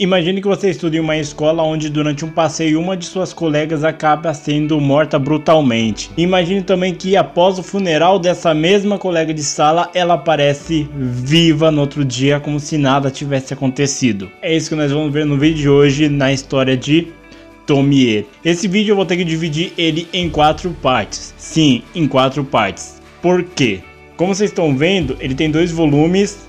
Imagine que você estuda em uma escola onde durante um passeio uma de suas colegas acaba sendo morta brutalmente. Imagine também que após o funeral dessa mesma colega de sala, ela aparece viva no outro dia como se nada tivesse acontecido. É isso que nós vamos ver no vídeo de hoje na história de Tomie. Esse vídeo eu vou ter que dividir ele em 4 partes. Sim, em 4 partes. Por quê? Como vocês estão vendo, ele tem 2 volumes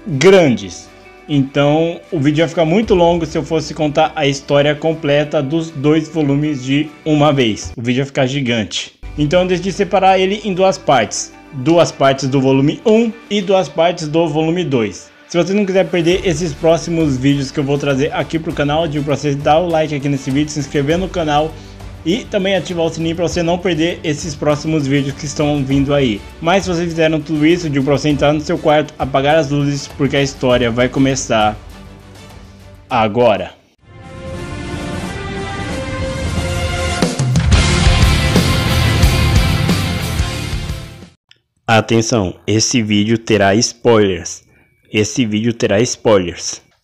grandes. Então o vídeo vai ficar muito longo se eu fosse contar a história completa dos 2 volumes de uma vez. O vídeo vai ficar gigante. Então eu decidi separar ele em 2 partes. 2 partes do volume 1 e 2 partes do volume 2. Se você não quiser perder esses próximos vídeos que eu vou trazer aqui pro canal, eu digo pra você dar o like aqui nesse vídeo, se inscrever no canal e também ativar o sininho para você não perder esses próximos vídeos que estão vindo aí. Mas se vocês fizeram tudo isso, eu digo para você entrar no seu quarto, apagar as luzes, porque a história vai começar agora. Atenção, esse vídeo terá spoilers.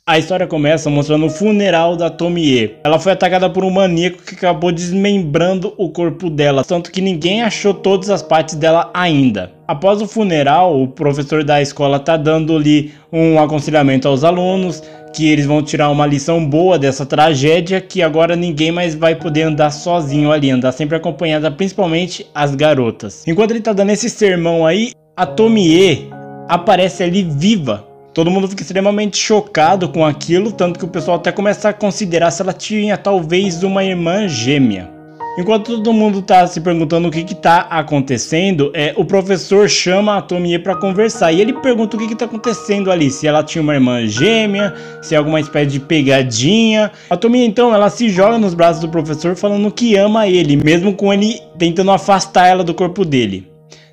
A história começa mostrando o funeral da Tomie. Ela foi atacada por um maníaco que acabou desmembrando o corpo dela, tanto que ninguém achou todas as partes dela ainda. Após o funeral, o professor da escola tá dando-lhe um aconselhamento aos alunos, que eles vão tirar uma lição boa dessa tragédia, que agora ninguém mais vai poder andar sozinho ali, andar sempre acompanhada, principalmente as garotas. Enquanto ele tá dando esse sermão aí, a Tomie aparece ali viva. Todo mundo fica extremamente chocado com aquilo, tanto que o pessoal até começa a considerar se ela tinha talvez uma irmã gêmea. Enquanto todo mundo está se perguntando o que está acontecendo, o professor chama a Tomie para conversar e ele pergunta o que está acontecendo ali, se ela tinha uma irmã gêmea, se é alguma espécie de pegadinha. A Tomie então ela se joga nos braços do professor falando que ama ele, mesmo com ele tentando afastar ela do corpo dele.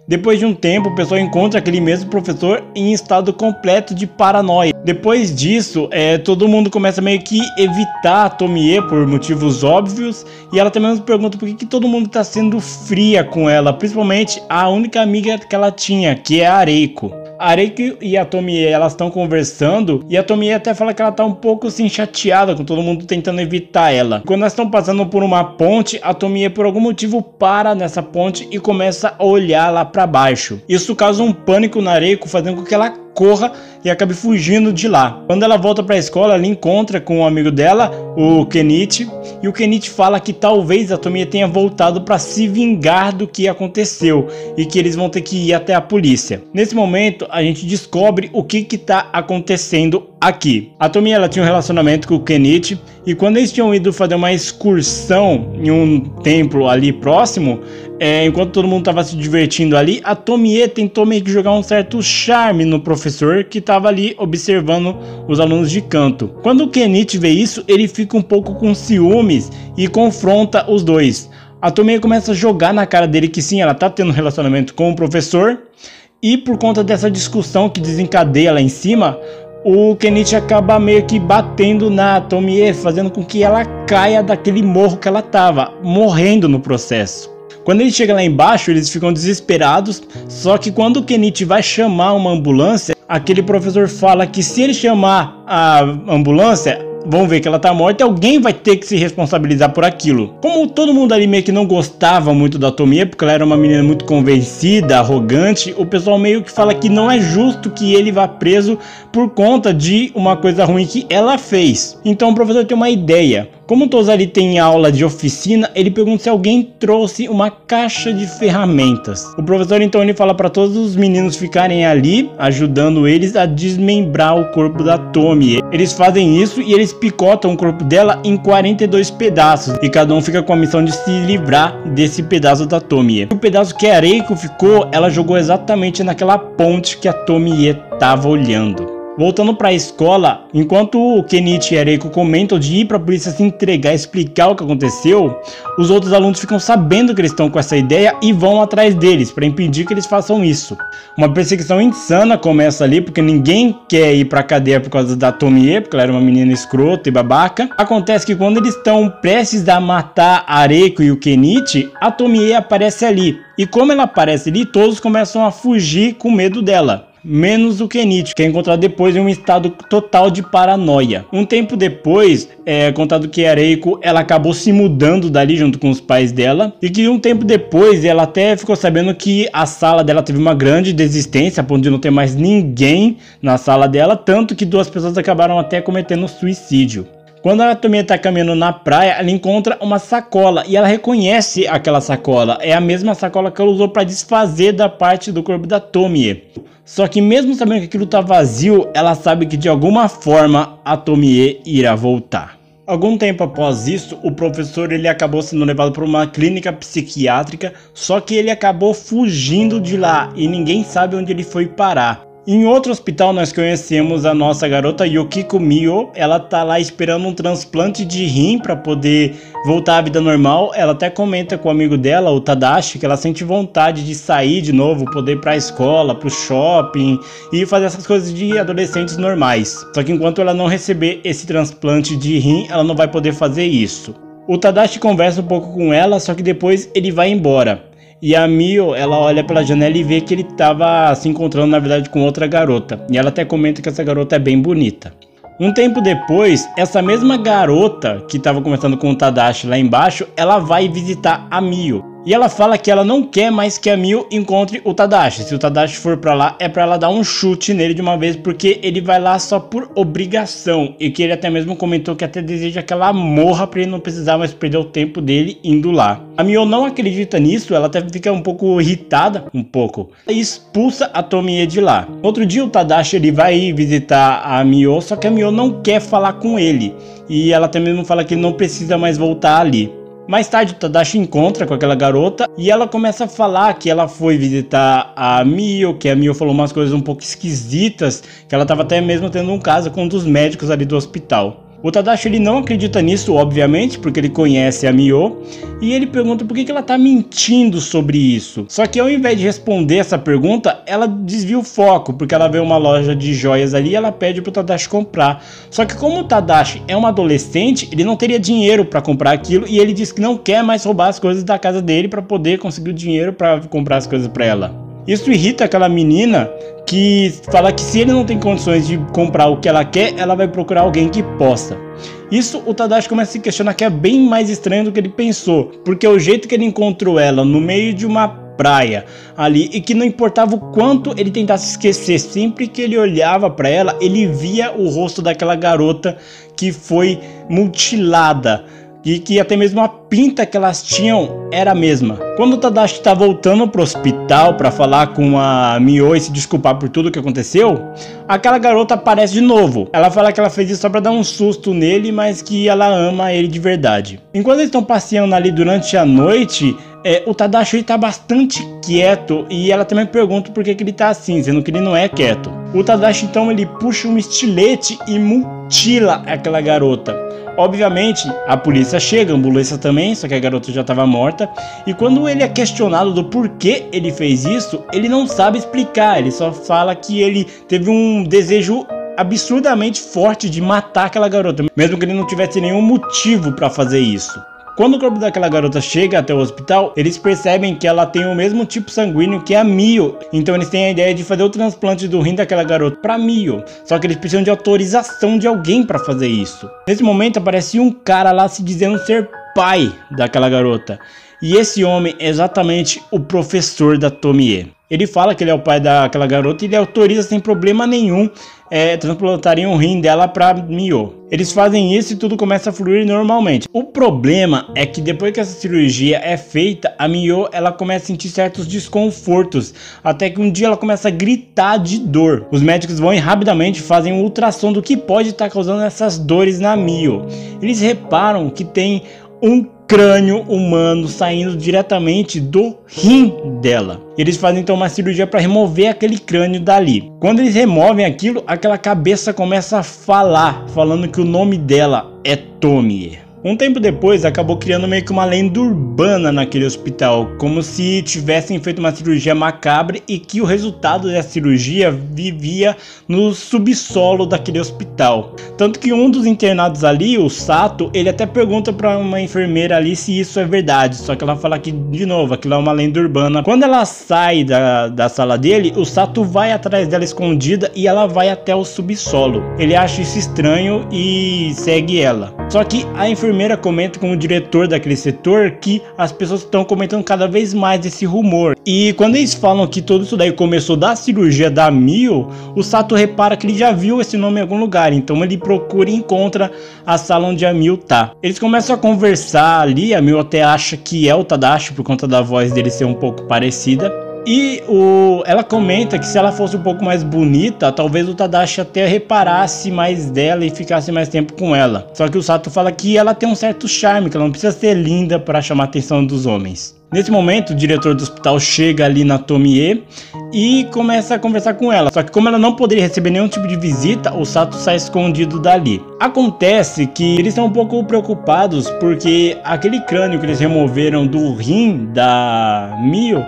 Depois de um tempo, o pessoal encontra aquele mesmo professor em estado completo de paranoia. Depois disso, todo mundo começa meio que evitar a Tomie por motivos óbvios. E ela também nos pergunta por que todo mundo está sendo fria com ela, principalmente a única amiga que ela tinha, que é a Areiko. A Areiko e a Tomie, elas estão conversando e a Tomie até fala que ela tá um pouco assim chateada com todo mundo tentando evitar ela. Quando elas estão passando por uma ponte, a Tomie por algum motivo para nessa ponte e começa a olhar lá para baixo. Isso causa um pânico na Areiko, fazendo com que ela corra e acabe fugindo de lá. Quando ela volta para a escola, ela encontra com um amigo dela, o Kenichi, e o Kenichi fala que talvez a Tomie tenha voltado para se vingar do que aconteceu e que eles vão ter que ir até a polícia. Nesse momento, a gente descobre o que está acontecendo aqui. A Tomie ela tinha um relacionamento com o Kenichi e quando eles tinham ido fazer uma excursão em um templo ali próximo, enquanto todo mundo estava se divertindo ali, a Tomie tentou meio que jogar um certo charme no professor que estava ali observando os alunos de canto. Quando o Kenichi vê isso, ele fica um pouco com ciúmes e confronta os dois. A Tomie começa a jogar na cara dele que sim, ela tá tendo um relacionamento com o professor e por conta dessa discussão que desencadeia lá em cima, o Kenichi acaba meio que batendo na Tomie, fazendo com que ela caia daquele morro que ela tava, morrendo no processo. Quando ele chega lá embaixo, eles ficam desesperados, só que quando o Kenichi vai chamar uma ambulância, aquele professor fala que se ele chamar a ambulância, vão ver que ela tá morta e alguém vai ter que se responsabilizar por aquilo. Como todo mundo ali meio que não gostava muito da Tomie, porque ela era uma menina muito convencida, arrogante, o pessoal meio que fala que não é justo que ele vá preso por conta de uma coisa ruim que ela fez. Então o professor tem uma ideia. Como todos ali têm aula de oficina, ele pergunta se alguém trouxe uma caixa de ferramentas. O professor então ele fala para todos os meninos ficarem ali, ajudando eles a desmembrar o corpo da Tomie. Eles fazem isso e eles picotam o corpo dela em 42 pedaços. E cada um fica com a missão de se livrar desse pedaço da Tomie. O pedaço que a Areiko ficou, ela jogou exatamente naquela ponte que a Tomie estava olhando. Voltando para a escola, enquanto o Kenichi e a Areiko comentam de ir para a polícia se entregar, explicar o que aconteceu, os outros alunos ficam sabendo que eles estão com essa ideia e vão atrás deles para impedir que eles façam isso. Uma perseguição insana começa ali, porque ninguém quer ir para a cadeia por causa da Tomie, porque ela era uma menina escrota e babaca. Acontece que quando eles estão prestes a matar a Areiko e o Kenichi, a Tomie aparece ali. E como ela aparece ali, todos começam a fugir com medo dela. menos o Kenichi, que é encontrado depois em um estado total de paranoia. Um tempo depois, é contado que a Reiko, ela acabou se mudando dali junto com os pais dela, e que um tempo depois ela até ficou sabendo que a sala dela teve uma grande desistência, a ponto de não ter mais ninguém na sala dela, tanto que 2 pessoas acabaram até cometendo suicídio. Quando a Tomie está caminhando na praia, ela encontra uma sacola e ela reconhece aquela sacola. É a mesma sacola que ela usou para desfazer da parte do corpo da Tomie. Só que mesmo sabendo que aquilo está vazio, ela sabe que de alguma forma a Tomie irá voltar. Algum tempo após isso, o professor ele acabou sendo levado para uma clínica psiquiátrica, só que ele acabou fugindo de lá e ninguém sabe onde ele foi parar. Em outro hospital nós conhecemos a nossa garota Yukiko Mio. Ela tá lá esperando um transplante de rim para poder voltar à vida normal. Ela até comenta com o amigo dela, o Tadashi, que ela sente vontade de sair de novo, poder ir pra escola, pro shopping e fazer essas coisas de adolescentes normais. Só que enquanto ela não receber esse transplante de rim, ela não vai poder fazer isso. O Tadashi conversa um pouco com ela, só que depois ele vai embora. E a Mio, ela olha pela janela e vê que ele estava se encontrando na verdade com outra garota. E ela até comenta que essa garota é bem bonita. Um tempo depois, essa mesma garota que estava conversando com o Tadashi lá embaixo, ela vai visitar a Mio. E ela fala que ela não quer mais que a Mio encontre o Tadashi. Se o Tadashi for pra lá, é pra ela dar um chute nele de uma vez, porque ele vai lá só por obrigação. E que ele até mesmo comentou que até deseja que ela morra pra ele não precisar mais perder o tempo dele indo lá. A Mio não acredita nisso, ela até fica um pouco irritada, e expulsa a Tomie de lá. Outro dia o Tadashi ele vai visitar a Mio, só que a Mio não quer falar com ele. E ela até mesmo fala que ele não precisa mais voltar ali. Mais tarde o Tadashi encontra com aquela garota e ela começa a falar que ela foi visitar a Mio, que a Mio falou umas coisas um pouco esquisitas, que ela estava até mesmo tendo um caso com um dos médicos ali do hospital. O Tadashi ele não acredita nisso, obviamente, porque ele conhece a Mio, e ele pergunta por que ela tá mentindo sobre isso. Só que ao invés de responder essa pergunta, ela desvia o foco, porque ela vê uma loja de joias ali e ela pede pro Tadashi comprar. Só que como o Tadashi é um adolescente, ele não teria dinheiro para comprar aquilo, e ele diz que não quer mais roubar as coisas da casa dele para poder conseguir o dinheiro para comprar as coisas para ela. Isso irrita aquela menina que fala que se ele não tem condições de comprar o que ela quer, ela vai procurar alguém que possa. Isso o Tadashi começa a se questionar que é bem mais estranho do que ele pensou, porque o jeito que ele encontrou ela no meio de uma praia ali, e que não importava o quanto ele tentasse esquecer, sempre que ele olhava para ela, ele via o rosto daquela garota que foi mutilada. E que até mesmo a pinta que elas tinham era a mesma. Quando o Tadashi está voltando pro hospital para falar com a Mio e se desculpar por tudo que aconteceu, aquela garota aparece de novo. Ela fala que ela fez isso só para dar um susto nele, mas que ela ama ele de verdade. Enquanto eles estão passeando ali durante a noite, o Tadashi está bastante quieto e ela também pergunta por que ele está assim, sendo que ele não é quieto. O Tadashi então ele puxa um estilete e mutila aquela garota. Obviamente a polícia chega, a ambulância também, só que a garota já estava morta. E quando ele é questionado do porquê ele fez isso, ele não sabe explicar. Ele só fala que ele teve um desejo absurdamente forte de matar aquela garota, mesmo que ele não tivesse nenhum motivo para fazer isso. Quando o corpo daquela garota chega até o hospital, eles percebem que ela tem o mesmo tipo sanguíneo que a Mio. Então eles têm a ideia de fazer o transplante do rim daquela garota para Mio. Só que eles precisam de autorização de alguém para fazer isso. Nesse momento aparece um cara lá se dizendo ser pai daquela garota. E esse homem é exatamente o professor da Tomie. Ele fala que ele é o pai daquela garota e ele autoriza sem problema nenhum transplantarem um rim dela para Mio. Eles fazem isso e tudo começa a fluir normalmente. O problema é que depois que essa cirurgia é feita, a Mio ela começa a sentir certos desconfortos, até que um dia ela começa a gritar de dor. Os médicos vão e rapidamente fazem um ultrassom do que pode estar causando essas dores na Mio. Eles reparam que tem um crânio humano saindo diretamente do rim dela. Eles fazem então uma cirurgia para remover aquele crânio dali. Quando eles removem aquilo, aquela cabeça começa a falar, falando que o nome dela é Tomie. Um tempo depois, acabou criando meio que uma lenda urbana naquele hospital, como se tivessem feito uma cirurgia macabra e que o resultado dessa cirurgia vivia no subsolo daquele hospital. Tanto que um dos internados ali, o Sato, ele até pergunta para uma enfermeira ali se isso é verdade, só que ela fala que, de novo, aquilo é uma lenda urbana. Quando ela sai da sala dele, o Sato vai atrás dela escondida e ela vai até o subsolo. Ele acha isso estranho e segue ela. Só que a enfermeira comenta com o diretor daquele setor que as pessoas estão comentando cada vez mais desse rumor. E quando eles falam que tudo isso daí começou da cirurgia da Mio, o Sato repara que ele já viu esse nome em algum lugar. Então ele procura e encontra a sala onde a Mio tá. Eles começam a conversar ali, a Mio até acha que é o Tadashi por conta da voz dele ser um pouco parecida. E ela comenta que se ela fosse um pouco mais bonita, talvez o Tadashi até reparasse mais dela e ficasse mais tempo com ela. Só que o Sato fala que ela tem um certo charme, que ela não precisa ser linda para chamar a atenção dos homens. Nesse momento, o diretor do hospital chega ali na Tomie e começa a conversar com ela. Só que como ela não poderia receber nenhum tipo de visita, o Sato sai escondido dali. Acontece que eles estão um pouco preocupados porque aquele crânio que eles removeram do rim da Mio,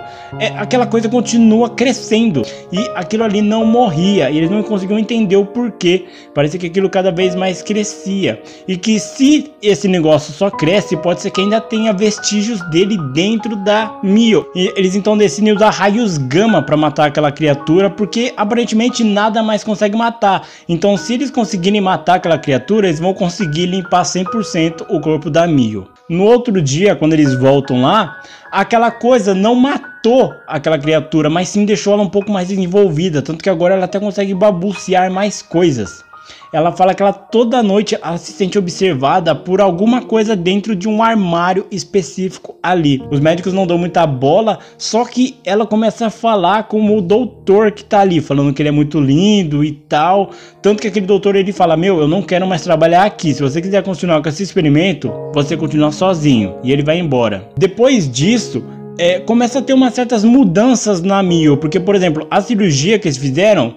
aquela coisa continua crescendo e aquilo ali não morria. E eles não conseguiam entender o porquê. Parecia que aquilo cada vez mais crescia. E que se esse negócio só cresce, pode ser que ainda tenha vestígios dele dentro da Mio. E eles então decidem usar raios gama para matar aquela criatura, porque aparentemente nada mais consegue matar. Então se eles conseguirem matar aquela criatura, eles vão conseguir limpar 100% o corpo da Mio. No outro dia, quando eles voltam lá, aquela coisa não matou aquela criatura, mas sim deixou ela um pouco mais desenvolvida, tanto que agora ela até consegue balbuciar mais coisas. Ela fala que ela toda noite ela se sente observada por alguma coisa dentro de um armário específico ali. Os médicos não dão muita bola, só que ela começa a falar com o doutor que tá ali, falando que ele é muito lindo e tal. Tanto que aquele doutor ele fala: meu, eu não quero mais trabalhar aqui, se você quiser continuar com esse experimento, você continua sozinho. E ele vai embora. Depois disso, começa a ter umas certas mudanças na Mio, porque por exemplo, a cirurgia que eles fizeram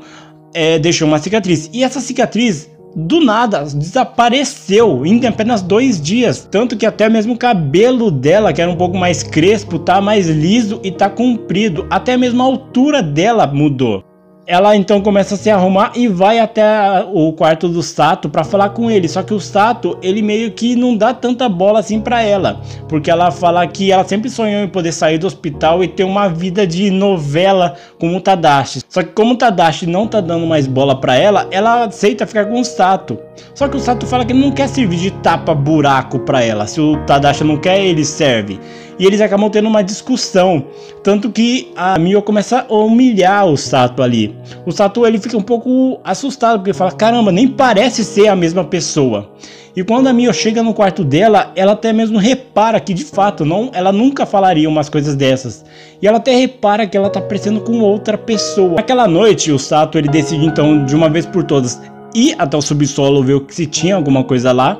deixou uma cicatriz, e essa cicatriz do nada desapareceu em apenas 2 dias, tanto que até mesmo o cabelo dela, que era um pouco mais crespo, tá mais liso e tá comprido, até mesmo a altura dela mudou. Ela então começa a se arrumar e vai até o quarto do Sato para falar com ele. Só que o Sato, ele meio que não dá tanta bola assim para ela, porque ela fala que ela sempre sonhou em poder sair do hospital e ter uma vida de novela como o Tadashi. Só que como o Tadashi não tá dando mais bola para ela, ela aceita ficar com o Sato. Só que o Sato fala que ele não quer servir de tapa-buraco para ela. Se o Tadashi não quer, ele serve. E eles acabam tendo uma discussão, tanto que a Mio começa a humilhar o Sato ali. O Sato ele fica um pouco assustado, porque ele fala: caramba, nem parece ser a mesma pessoa. E quando a Mio chega no quarto dela, ela até mesmo repara que de fato ela nunca falaria umas coisas dessas. E ela até repara que ela tá parecendo com outra pessoa. Naquela noite, o Sato ele decide então de uma vez por todas ir até o subsolo ver se tinha alguma coisa lá.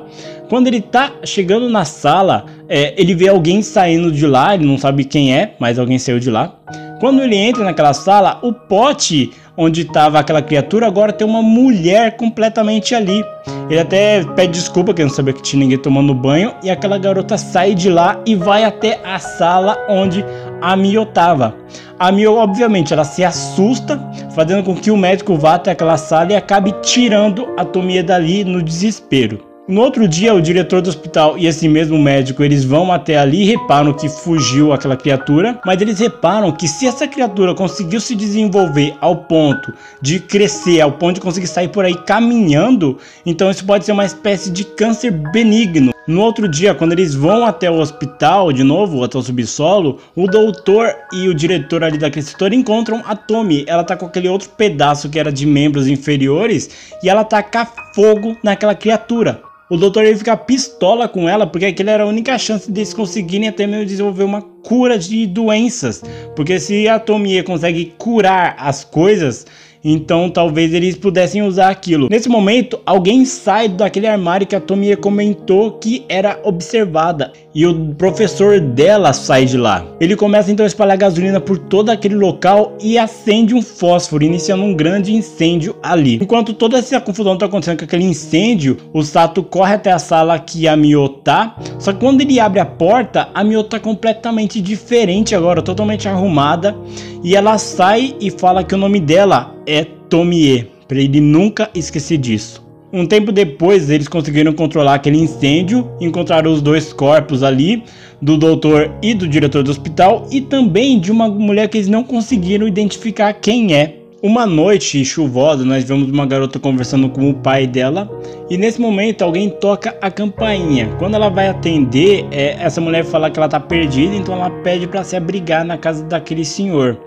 Quando ele tá chegando na sala, ele vê alguém saindo de lá, ele não sabe quem é, mas alguém saiu de lá. Quando ele entra naquela sala, o pote onde estava aquela criatura agora tem uma mulher completamente ali. Ele até pede desculpa que não sabia que tinha ninguém tomando banho, e aquela garota sai de lá e vai até a sala onde a Mio tava. A Mio, obviamente, ela se assusta, fazendo com que o médico vá até aquela sala e acabe tirando a Tomie dali no desespero. No outro dia, o diretor do hospital e esse mesmo médico, eles vão até ali e reparam que fugiu aquela criatura, mas eles reparam que se essa criatura conseguiu se desenvolver ao ponto de crescer, ao ponto de conseguir sair por aí caminhando, então isso pode ser uma espécie de câncer benigno. No outro dia, quando eles vão até o hospital de novo, até o subsolo, o doutor e o diretor ali daquele setor encontram a Tomie. Ela tá com aquele outro pedaço que era de membros inferiores e ela taca fogo naquela criatura. O doutor ele fica pistola com ela, porque aquela era a única chance deles conseguirem até mesmo desenvolver uma cura de doenças. Porque se a Tomie consegue curar as coisas, então talvez eles pudessem usar aquilo. Nesse momento, alguém sai daquele armário que a Tomie comentou que era observada, e o professor dela sai de lá. Ele começa então a espalhar gasolina por todo aquele local e acende um fósforo, iniciando um grande incêndio ali. Enquanto toda essa confusão está acontecendo com aquele incêndio, o Sato corre até a sala que a Mio tá, só que quando ele abre a porta, a Mio tá completamente diferente agora, totalmente arrumada, e ela sai e fala que o nome dela é Tomie, para ele nunca esquecer disso. Um tempo depois, eles conseguiram controlar aquele incêndio, encontraram os dois corpos ali, do doutor e do diretor do hospital, e também de uma mulher que eles não conseguiram identificar quem é. Uma noite chuvosa, nós vemos uma garota conversando com o pai dela, e nesse momento alguém toca a campainha. Quando ela vai atender, essa mulher fala que ela tá perdida, então ela pede para se abrigar na casa daquele senhor,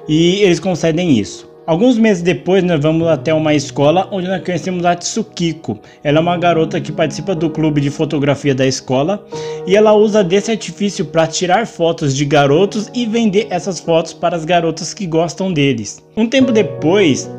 e eles concedem isso. Alguns meses depois, nós vamos até uma escola onde nós conhecemos a Tsukiko. Ela é uma garota que participa do clube de fotografia da escola e ela usa desse artifício para tirar fotos de garotos e vender essas fotos para as garotas que gostam deles. Um tempo depois,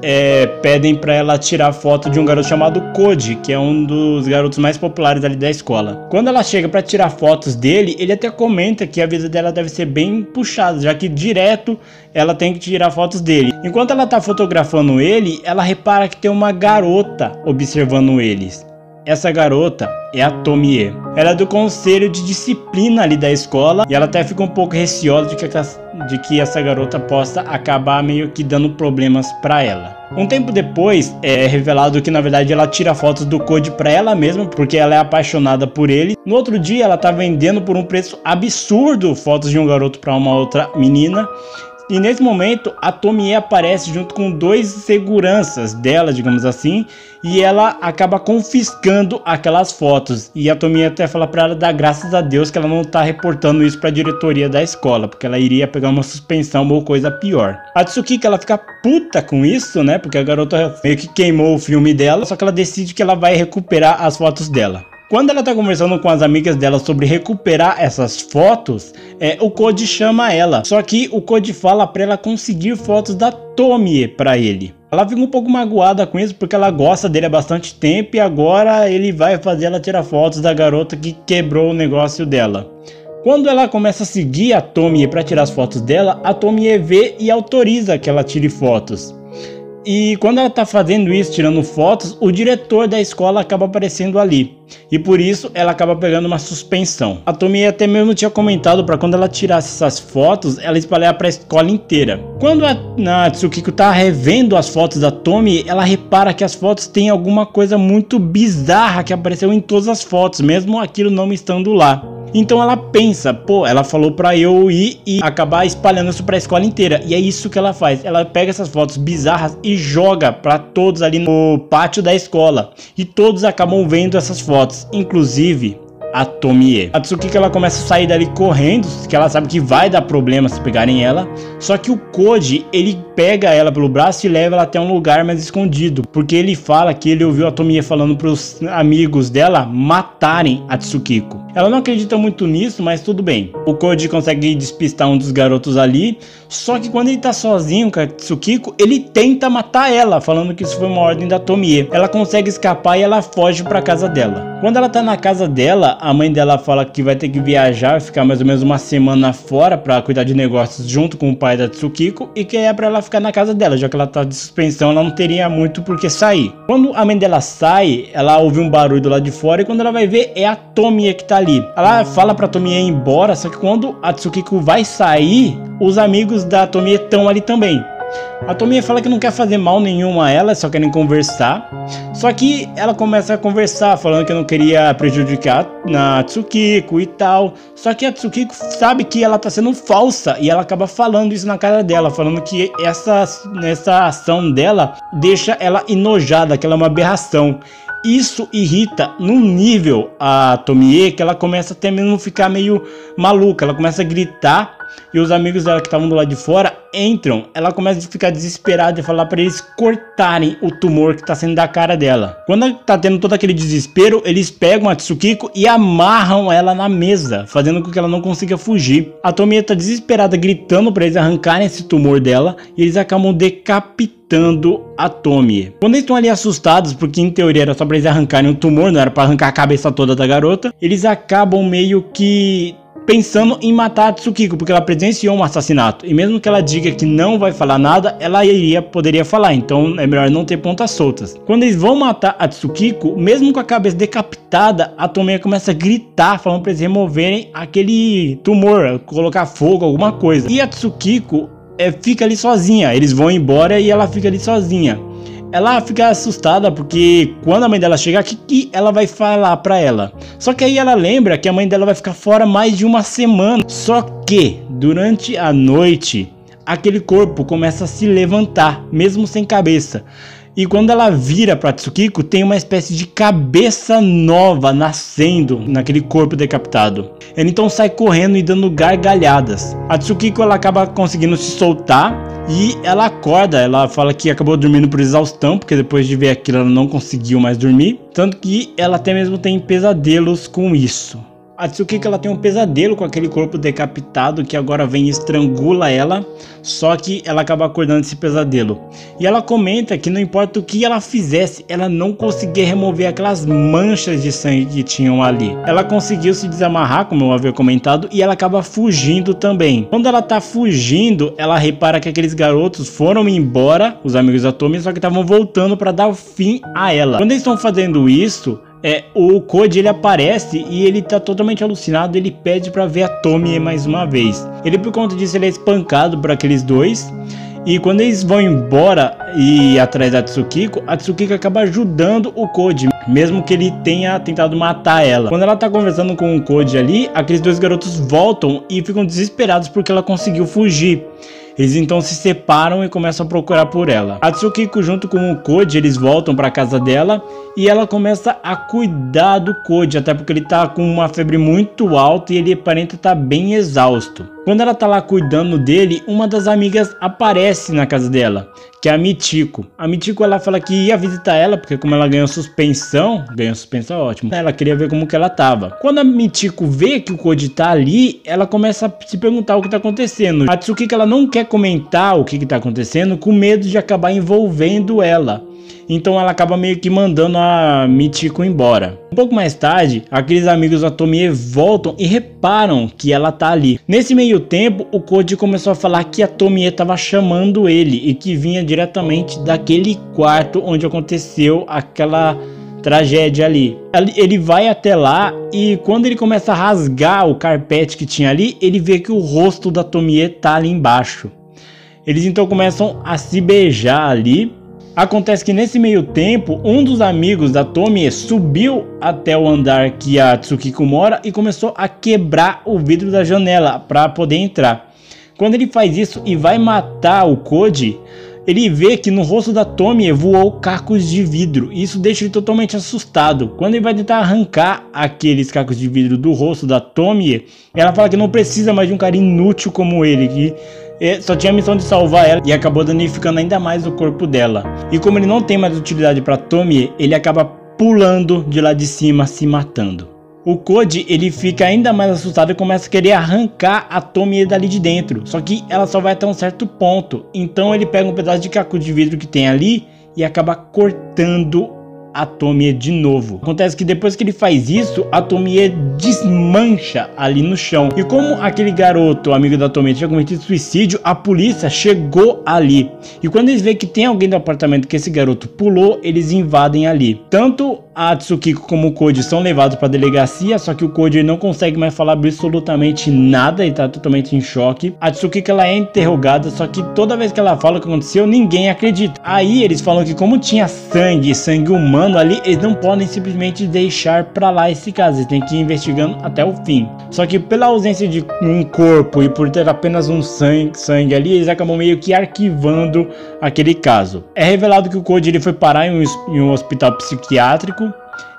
pedem para ela tirar foto de um garoto chamado Koji, que é um dos garotos mais populares ali da escola. Quando ela chega para tirar fotos dele, ele até comenta que a vida dela deve ser bem puxada, já que direto ela tem que tirar fotos dele. Enquanto ela tá fotografando ele, ela repara que tem uma garota observando eles. Essa garota é a Tomie. Ela é do conselho de disciplina ali da escola e ela até fica um pouco receosa de que essa garota possa acabar meio que dando problemas para ela. Um tempo depois é revelado que na verdade ela tira fotos do Koji para ela mesma porque ela é apaixonada por ele. No outro dia ela tá vendendo por um preço absurdo fotos de um garoto para uma outra menina. E nesse momento a Tomie aparece junto com dois seguranças dela, digamos assim, e ela acaba confiscando aquelas fotos. E a Tomie até fala para ela dar graças a Deus que ela não tá reportando isso para a diretoria da escola, porque ela iria pegar uma suspensão ou coisa pior. A Tsukiko ela fica puta com isso, né? Porque a garota meio que queimou o filme dela, só que ela decide que ela vai recuperar as fotos dela. Quando ela tá conversando com as amigas dela sobre recuperar essas fotos, o Koji chama ela. Só que o Koji fala pra ela conseguir fotos da Tomie pra ele. Ela fica um pouco magoada com isso porque ela gosta dele há bastante tempo e agora ele vai fazer ela tirar fotos da garota que quebrou o negócio dela. Quando ela começa a seguir a Tomie para tirar as fotos dela, a Tomie vê e autoriza que ela tire fotos. E quando ela tá fazendo isso, tirando fotos, o diretor da escola acaba aparecendo ali. E por isso ela acaba pegando uma suspensão. A Tomie até mesmo tinha comentado para quando ela tirasse essas fotos, ela espalhar para a escola inteira. Quando a Tsukiko tá revendo as fotos da Tomie, ela repara que as fotos têm alguma coisa muito bizarra que apareceu em todas as fotos, mesmo aquilo não estando lá. Então ela pensa, pô, ela falou pra eu ir e acabar espalhando isso pra escola inteira. E é isso que ela faz. Ela pega essas fotos bizarras e joga pra todos ali no pátio da escola. E todos acabam vendo essas fotos, inclusive a Tomie. A Tsukiko ela começa a sair dali correndo, que ela sabe que vai dar problema se pegarem ela. Só que o Koji, ele pega ela pelo braço e leva ela até um lugar mais escondido, porque ele fala que ele ouviu a Tomie falando pros amigos dela matarem a Tsukiko. Ela não acredita muito nisso, mas tudo bem. O Koji consegue despistar um dos garotos ali, só que quando ele tá sozinho com a Tsukiko, ele tenta matar ela, falando que isso foi uma ordem da Tomie. Ela consegue escapar e ela foge pra casa dela. Quando ela tá na casa dela, a mãe dela fala que vai ter que viajar, ficar mais ou menos uma semana fora pra cuidar de negócios junto com o pai da Tsukiko, e que é pra ela ficar na casa dela, já que ela tá de suspensão, ela não teria muito por que sair. Quando a mãe dela sai, ela ouve um barulho do lado de fora e quando ela vai ver, é a Tomie que tá ali. Ela fala pra Tomie ir embora, só que quando a Tsukiko vai sair, os amigos da Tomie estão ali também. A Tomie fala que não quer fazer mal nenhum a ela, só querem conversar. Só que ela começa a conversar, falando que não queria prejudicar a Tsukiko e tal. Só que a Tsukiko sabe que ela tá sendo falsa e ela acaba falando isso na cara dela, falando que essa ação dela deixa ela enojada, que ela é uma aberração. Isso irrita num nível a Tomie que ela começa até mesmo a ficar meio maluca. Ela começa a gritar e os amigos dela que estavam do lado de fora entram. Ela começa a ficar desesperada e falar para eles cortarem o tumor que tá saindo da cara dela. Quando ela tá tendo todo aquele desespero, eles pegam a Tsukiko e amarram ela na mesa, fazendo com que ela não consiga fugir. A Tomie tá desesperada, gritando para eles arrancarem esse tumor dela, e eles acabam decapitando a Tomie. Quando eles estão ali assustados, porque em teoria era só para eles arrancarem um tumor, não era para arrancar a cabeça toda da garota, eles acabam meio que pensando em matar a Tsukiko, porque ela presenciou um assassinato, e mesmo que ela diga que não vai falar nada, ela poderia falar, então é melhor não ter pontas soltas. Quando eles vão matar a Tsukiko, mesmo com a cabeça decapitada, a Tomie começa a gritar, falando para eles removerem aquele tumor, colocar fogo, alguma coisa. E a Tsukiko fica ali sozinha, eles vão embora e ela fica ali sozinha. Ela fica assustada porque quando a mãe dela chegar, o que ela vai falar pra ela? Só que aí ela lembra que a mãe dela vai ficar fora mais de uma semana. Só que durante a noite, aquele corpo começa a se levantar, mesmo sem cabeça. E quando ela vira pra Tsukiko, tem uma espécie de cabeça nova nascendo naquele corpo decapitado. Ela então sai correndo e dando gargalhadas. A Tsukiko ela acaba conseguindo se soltar e ela acorda. Ela fala que acabou dormindo por exaustão, porque depois de ver aquilo ela não conseguiu mais dormir. Tanto que ela até mesmo tem pesadelos com isso. A Tsukiko ela tem um pesadelo com aquele corpo decapitado que agora vem e estrangula ela, só que ela acaba acordando desse pesadelo. E ela comenta que não importa o que ela fizesse, ela não conseguia remover aquelas manchas de sangue que tinham ali. Ela conseguiu se desamarrar, como eu havia comentado, e ela acaba fugindo também. Quando ela tá fugindo, ela repara que aqueles garotos foram embora, os amigos da Tomie, só que estavam voltando para dar fim a ela. Quando eles estão fazendo isso, o Koji ele aparece e ele tá totalmente alucinado. Ele pede pra ver a Tomie mais uma vez. Ele, por conta disso, ele é espancado por aqueles dois. E quando eles vão embora e atrás da Tsukiko, a Tsukiko acaba ajudando o Koji, mesmo que ele tenha tentado matar ela. Quando ela tá conversando com o Koji ali, aqueles dois garotos voltam e ficam desesperados porque ela conseguiu fugir. Eles então se separam e começam a procurar por ela. A Tsukiko junto com o Koji, eles voltam para casa dela e ela começa a cuidar do Koji, até porque ele tá com uma febre muito alta e ele aparenta estar bem exausto. Quando ela tá lá cuidando dele, uma das amigas aparece na casa dela, que é a Michiko. A Michiko ela fala que ia visitar ela, porque como ela ganhou suspensão é ótimo, ela queria ver como que ela tava. Quando a Michiko vê que o Koji tá ali, ela começa a se perguntar o que tá acontecendo. A Tsukiko ela não quer comentar o que tá acontecendo, com medo de acabar envolvendo ela. Então ela acaba meio que mandando a Michiko embora. Um pouco mais tarde, aqueles amigos da Tomie voltam e reparam que ela tá ali. Nesse meio tempo, o Koji começou a falar que a Tomie estava chamando ele e que vinha diretamente daquele quarto onde aconteceu aquela tragédia ali. Ele vai até lá e quando ele começa a rasgar o carpete que tinha ali, ele vê que o rosto da Tomie tá ali embaixo. Eles então começam a se beijar ali. Acontece que nesse meio tempo, um dos amigos da Tomie subiu até o andar que a Tsukiko mora e começou a quebrar o vidro da janela para poder entrar. Quando ele faz isso e vai matar o Koji, ele vê que no rosto da Tomie voou cacos de vidro. Isso deixa ele totalmente assustado. Quando ele vai tentar arrancar aqueles cacos de vidro do rosto da Tomie, ela fala que não precisa mais de um cara inútil como ele, que só tinha a missão de salvar ela e acabou danificando ainda mais o corpo dela. E como ele não tem mais utilidade para Tomie, ele acaba pulando de lá de cima, se matando. O Koji ele fica ainda mais assustado e começa a querer arrancar a Tomie dali de dentro. Só que ela só vai até um certo ponto. Então ele pega um pedaço de caco de vidro que tem ali e acaba cortando a Tomie de novo. Acontece que depois que ele faz isso, a Tomie desmancha ali no chão. E como aquele garoto, amigo da Tomie, tinha cometido suicídio, a polícia chegou ali. E quando eles veem que tem alguém do apartamento que esse garoto pulou, eles invadem ali. Tanto a Tsukiko como o Koji são levados para a delegacia, só que o Koji não consegue mais falar absolutamente nada, ele tá totalmente em choque. A Tsukiko ela é interrogada, só que toda vez que ela fala o que aconteceu, ninguém acredita. Aí eles falam que como tinha sangue humano ali, eles não podem simplesmente deixar pra lá esse caso, eles têm que ir investigando até o fim. Só que pela ausência de um corpo e por ter apenas um sangue ali, eles acabam meio que arquivando aquele caso. É revelado que o Koji ele foi parar em um hospital psiquiátrico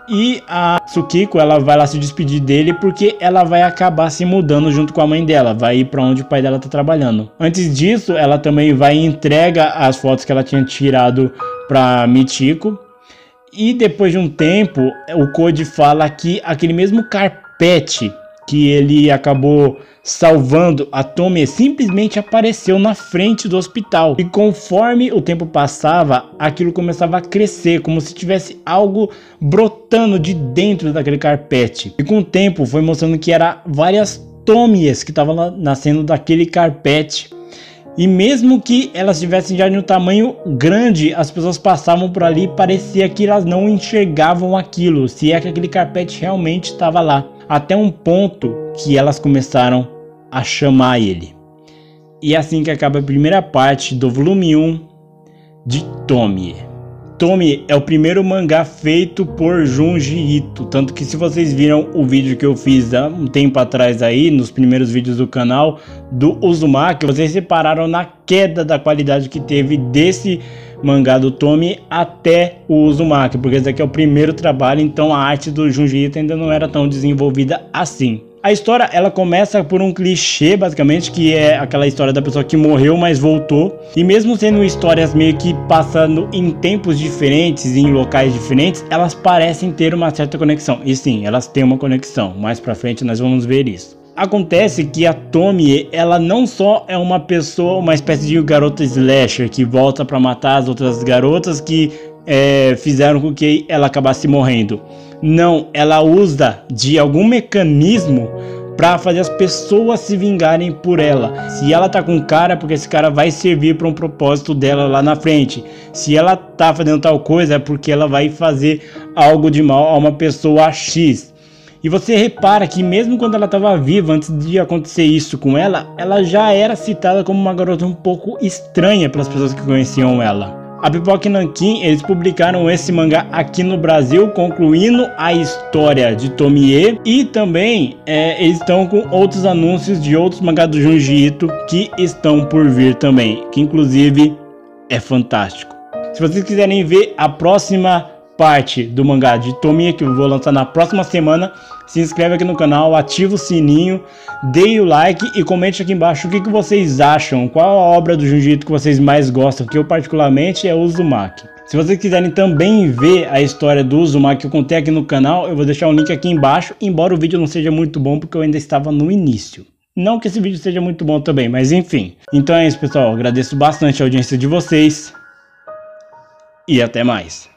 E a Tsukiko, ela vai lá se despedir dele porque ela vai acabar se mudando junto com a mãe dela, vai ir para onde o pai dela tá trabalhando. Antes disso, ela também vai e entrega as fotos que ela tinha tirado para Michiko. E depois de um tempo, o Koji fala que aquele mesmo carpete que ele acabou salvando a Tomie simplesmente apareceu na frente do hospital. E conforme o tempo passava, aquilo começava a crescer, como se tivesse algo brotando de dentro daquele carpete. E com o tempo foi mostrando que eram várias Tomies que estavam nascendo daquele carpete. E mesmo que elas estivessem já de um tamanho grande, as pessoas passavam por ali e parecia que elas não enxergavam aquilo, se é que aquele carpete realmente estava lá. Até um ponto que elas começaram a chamar ele. E é assim que acaba a primeira parte do volume 1 de Tomie. Tomie é o primeiro mangá feito por Junji Ito, tanto que se vocês viram o vídeo que eu fiz há um tempo atrás aí, nos primeiros vídeos do canal do Uzumaki, vocês repararam na queda da qualidade que teve desse mangá do Tomie até o Uzumaki, porque esse aqui é o primeiro trabalho, então a arte do Junji Ito ainda não era tão desenvolvida assim. A história, ela começa por um clichê, basicamente, que é aquela história da pessoa que morreu, mas voltou. E mesmo sendo histórias meio que passando em tempos diferentes, em locais diferentes, elas parecem ter uma certa conexão. E sim, elas têm uma conexão. Mais pra frente nós vamos ver isso. Acontece que a Tomie, ela não só é uma pessoa, uma espécie de garota slasher, que volta pra matar as outras garotas que fizeram com que ela acabasse morrendo. Não, ela usa de algum mecanismo para fazer as pessoas se vingarem por ela. Se ela tá com um cara, é porque esse cara vai servir para um propósito dela lá na frente. Se ela tá fazendo tal coisa, é porque ela vai fazer algo de mal a uma pessoa X. E você repara que mesmo quando ela estava viva, antes de acontecer isso com ela, ela já era citada como uma garota um pouco estranha pelas pessoas que conheciam ela. A Pipoca Nankin, eles publicaram esse mangá aqui no Brasil, concluindo a história de Tomie. E também eles estão com outros anúncios de outros mangás do Junji Ito que estão por vir também, que inclusive é fantástico. Se vocês quiserem ver a próxima parte do mangá de Tomie, que eu vou lançar na próxima semana, se inscreve aqui no canal, ativa o sininho, dê o like e comente aqui embaixo o que vocês acham, qual a obra do Junji Ito que vocês mais gostam, que eu particularmente é o Uzumaki. Se vocês quiserem também ver a história do Uzumaki que eu contei aqui no canal, eu vou deixar um link aqui embaixo, embora o vídeo não seja muito bom porque eu ainda estava no início. Não que esse vídeo seja muito bom também, mas enfim. Então é isso, pessoal, agradeço bastante a audiência de vocês e até mais.